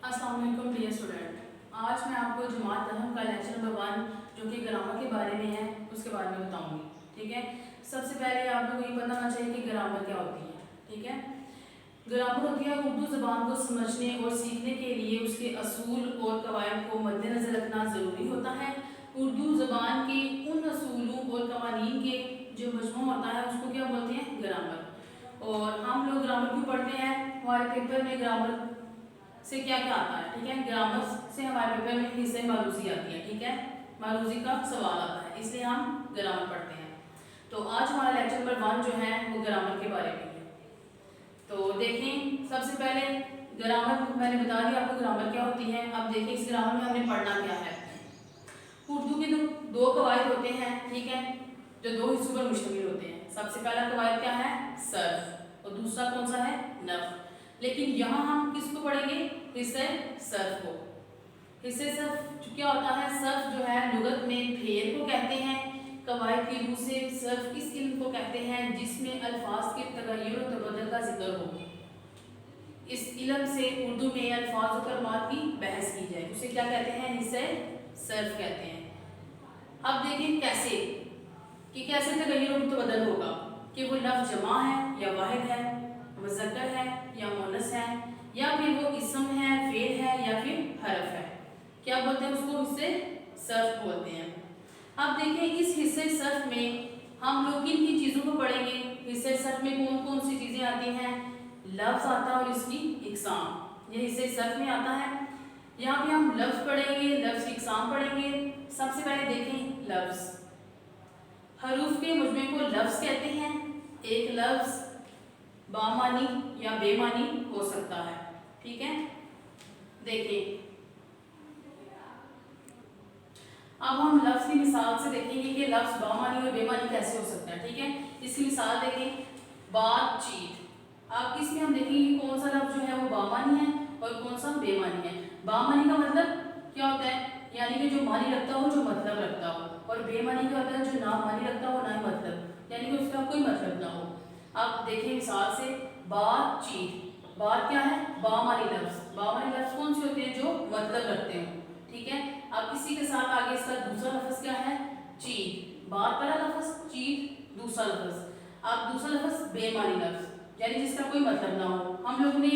अस्सलाम वालेकुम dear student. आज मैं आपको जमात अहम का लेक्चर नंबर 1 जो कि ग्रामर के बारे में है उसके बारे में बताऊंगी। ठीक है, सबसे पहले आप लोगों को ये पता होना चाहिए कि ग्रामर क्या होती है। ठीक है, ग्रामर होती है उर्दू ज़बान को समझने और सीखने के लिए उसके असूल और कवायद को मद्देनज़र रखना ज़रूरी होता है। उर्दू ज़बान के उन असूलों और कवानीन के जो मजमू होता है उसको क्या बोलते हैं? ग्रामर। और हम लोग ग्रामर क्यों पढ़ते हैं? हमारे पेपर में ग्रामर से क्या क्या आता है? ठीक है, ग्रामर से हमारे पेपर में हिस्से मारूजी आती है। ठीक है, मारूजी का सवाल आता है, इसलिए हम ग्रामर पढ़ते हैं। तो आज हमारा लेक्चर नंबर 1 जो है वो ग्रामर के बारे में है। तो देखें, सबसे पहले ग्रामर मैंने बता दिया आपको ग्रामर क्या होती है। अब देखें इस ग्रामर में हमने पढ़ना क्या है। उर्दू के दो कवायद होते हैं, ठीक है, जो दो हिस्सों पर मुश्तमिल होते हैं। सबसे पहला कवायद क्या है? सर्फ, और दूसरा कौन सा है? नफ़। लेकिन यहाँ हम किसको पढ़ेंगे? हिस्से सर्फ को। हिस्से सर्फ क्या होता है? सर्फ जो है लुगत में फेर को कहते हैं। कवायद की रूह से सर्फ इस इल्म को कहते हैं जिसमें अल्फाज के तगय्युर और तबदल का जिक्र हो। इस इल्म से उर्दू में अल्फाज और कलमात की बहस की जाए, उसे क्या कहते हैं? हिस्से सर्फ कहते हैं। अब देखें कैसे कि कैसे तगय्युर और तबदल होगा, कि वो लफ्ज़ जमा है या वाहिद है, मुज़क्कर है या मुअन्नस है, या फिर वो इसम है, फेल है या फिर हरफ है। क्या बोलते हैं उसको? हिस्से सर्फ बोलते हैं। अब देखें इस हिस्से सर्फ में हम लोग किन किन चीज़ों को पढ़ेंगे। हिस्से सर्फ में कौन कौन सी चीज़ें आती हैं? लफ्ज़ आता है और इसकी इकसाम, ये हिस्से सर्फ में आता है। यहाँ पे हम लफ्ज़ पढ़ेंगे, लफ्ज़ की इकसाम पढ़ेंगे। सबसे पहले देखें लफ्ज़। हरूफ के मजमे को लफ्ज़ कहते हैं। एक लफ्ज़ बामानी या बेमानी हो सकता है। ठीक है, देखिए अब हम लफ्ज़ की मिसाल से देखेंगे कि लफ्ज़ बामानी और बेमानी कैसे हो सकता है। ठीक है, इसकी मिसाल देखें, बातचीत। अब इसमें हम देखेंगे कि कौन सा लफ्ज़ जो है वो बामानी है और कौन सा बेमानी है। बामानी का मतलब क्या होता है? यानी कि जो मानी रखता हो, जो मतलब रखता हो। और बेमानी क्या होता है? जो ना मानी रखता हो ना ही मतलब, यानी कि उसका कोई मतलब ना हो। अब देखिए मिसाल से, बातचीत। बात क्या है? बामानी लफ्ज़। बामानी लफ्ज़ कौन से होते हैं? जो मतलब रखते हो। ठीक है, अब इसी के साथ आगे इसका दूसरा लफ्ज़ क्या है? चीत। बात पहला लफ्ज़, चीत दूसरा लफ्ज़। अब दूसरा लफ्ज़ बेमानी लफ्ज़, यानी जिसका कोई मतलब ना हो। हम लोग ने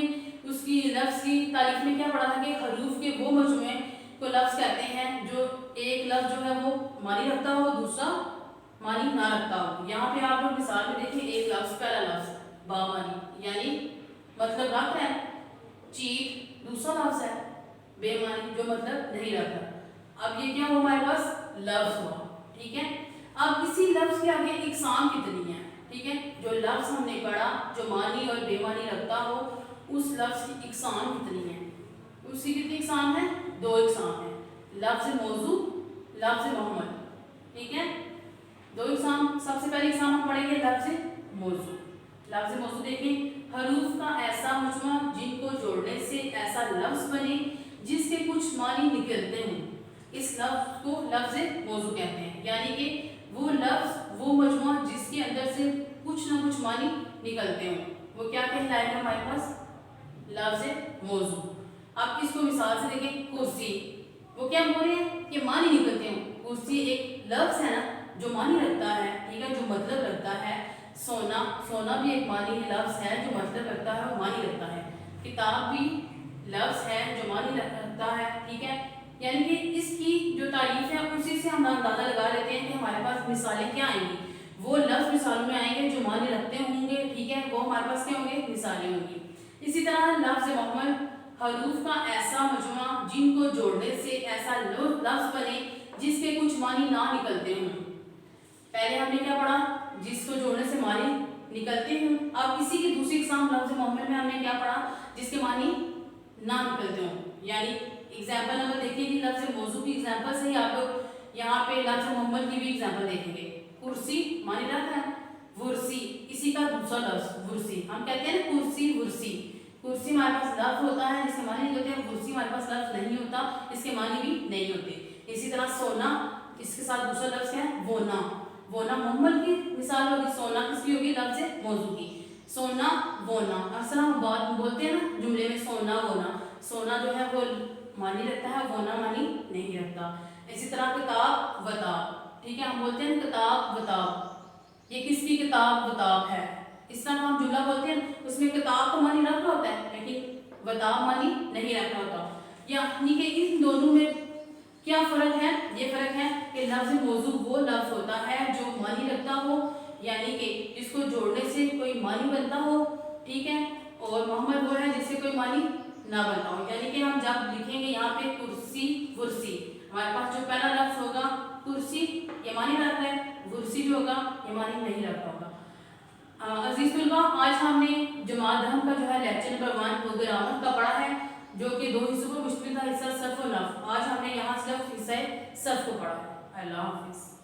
उसकी लफ्ज़ की तारीफ में क्या पढ़ा था कि हरूफ के वो मजमूए को लफ्ज़ कहते हैं जो एक लफ्ज़ जो है वो मानी रखता हो, दूसरा मानी ना रखता हो। यहाँ पे आप लोग मिसाल में देखिए, एक लफ्ज़ पहला लफ्ज़ बामानी यानी मतलब रख रहा है, चीत दूसरा लफ्ज़ है बेमानी जो मतलब नहीं रखता। अब ये क्या हुआ? हमारे पास लफ्ज़ हुआ। ठीक है, अब इसी लफ्ज़ के आगे इकसाम कितनी है? ठीक है, जो लफ्ज़ हमने पढ़ा जो मानी और बेमानी रखता हो, उस लफ्ज़ की इकसाम कितनी है? उसकी कितनी इकसाम है? 2 इकसाम है, लफ्ज़ मौजू, लफ्ज़ मुहम्मद। ठीक है, 2 इकसाम। सबसे पहले इकसाम हम पढ़ेंगे लफ्ज़ मौजू। लफ्ज़ मौजू देखें, हरूफ का ऐसा मजमा जिनको जोड़ने से ऐसा लफ्ज़ बने जिसके कुछ मानी निकलते हों, इस लफ्ज़ को लफ्ज़ मौजू कहते हैं। यानी कि वो लफ्ज़, वो मजमा जिसके अंदर से कुछ ना कुछ मानी निकलते हों, वो क्या कहलाएगा हमारे पास? लफ्ज़ मौजू। आप इसको मिसाल से देखें, कुर्सी। वो क्या बोल रहे हैं कि मानी निकलते हों। कुर्सी एक लफ्ज़ है ना जो मानी रखता है, ठीक है, जो मतलब रखता है। सोना, सोना भी एक मानी लफ्ज़ है जो मतलब रखता है और मानी रखता है। किताब भी लफ्ज़ है जो मानी रखता है। ठीक है, यानी कि इसकी जो तारीफ है उसी से हम अंदाज़ा लगा लेते हैं कि हमारे पास मिसालें क्या आएंगी। वो लफ्ज़ मिसालों में आएंगे जो मानी रखते होंगे। ठीक है, वो हमारे पास क्या होंगे? मिसालें होंगी। इसी तरह लफ्ज़ मुहम्मद, हरूफ का ऐसा मजमा जिनको जोड़ने से ऐसा लफ्ज़ बने जिसके कुछ मानी ना निकलते हों। पहले हमने क्या पढ़ा? जिसको जोड़ने से मानी निकलते हों। अब इसी की दूसरी इकसाम लफ्ज़ मुहम्मद में हमने क्या पढ़ा? जिसके मानी ना निकलते हों। यानी एग्जाम्पल नंबर देखिए कि लफ्ज़ मौजू की एग्जाम्पल से ही आप लोग यहाँ पे लफ्ज़ मुहम्मद की भी एग्जाम्पल देखेंगे। कुर्सी मानी रखा है, वुर्सी इसी का दूसरा लफ्ज़ वुर्सी। हम कहते हैं ना कुर्सी वुर्सी। कुर्सी हमारे पास लफ्ज़ होता है जिसके मानी निकलते हैं, कुर्सी हमारे पास लफ्ज़ नहीं होता, इसके मानी भी नहीं होते। इसी तरह सोना, इसके साथ दूसरा लफ्ज़ है वोना। वोना मोहम्मद की मिसाल होगी, सोना किसकी होगी? लफ्ज़ मौजू की। सोना वोना, अक्सर हम बात बोलते हैं ना जुमले में, सोना वोना। सोना जो है वो मानी रखता है, वो ना मानी नहीं रखता। इसी तरह किताब वताब, ठीक है, हम बोलते हैं किताब वताब, ये किसकी किताब वताब है। इस तरह हम जुमला बोलते हैं, उसमें किताब तो मानी रखना होता है लेकिन वताब मानी नहीं रखना होता। यानी कि इन दोनों में क्या फर्क है? ये फर्क है कि लफ्ज मौजू वो लफ्ज होता है जो मानी रखता हो, यानी कि जिसको जोड़ने से कोई मानी बनता हो, ठीक है, और मोहम्मद वो है जिससे कोई मानी ना बनता हो। यानी कि हम जब लिखेंगे यहाँ पे कुर्सी कुर्सी, हमारे पास जो पहला लफ्ज होगा कुर्सी, ये मानी रखता है, कुर्सी जो होगा ये मानी नहीं रखता होगा। अजीज तुलबा, आज हमने जमात दहम का जो है लेक्चर नंबर 1 वो ग्रामर का पढ़ा है, जो कि 2 हिस्सों में मुश्किल था, हिस्सा सर्फ और नफ। आज हमने यहाँ सिर्फ हिस्सा सर्फ को पढ़ा है। अल्लाह हाफिज़।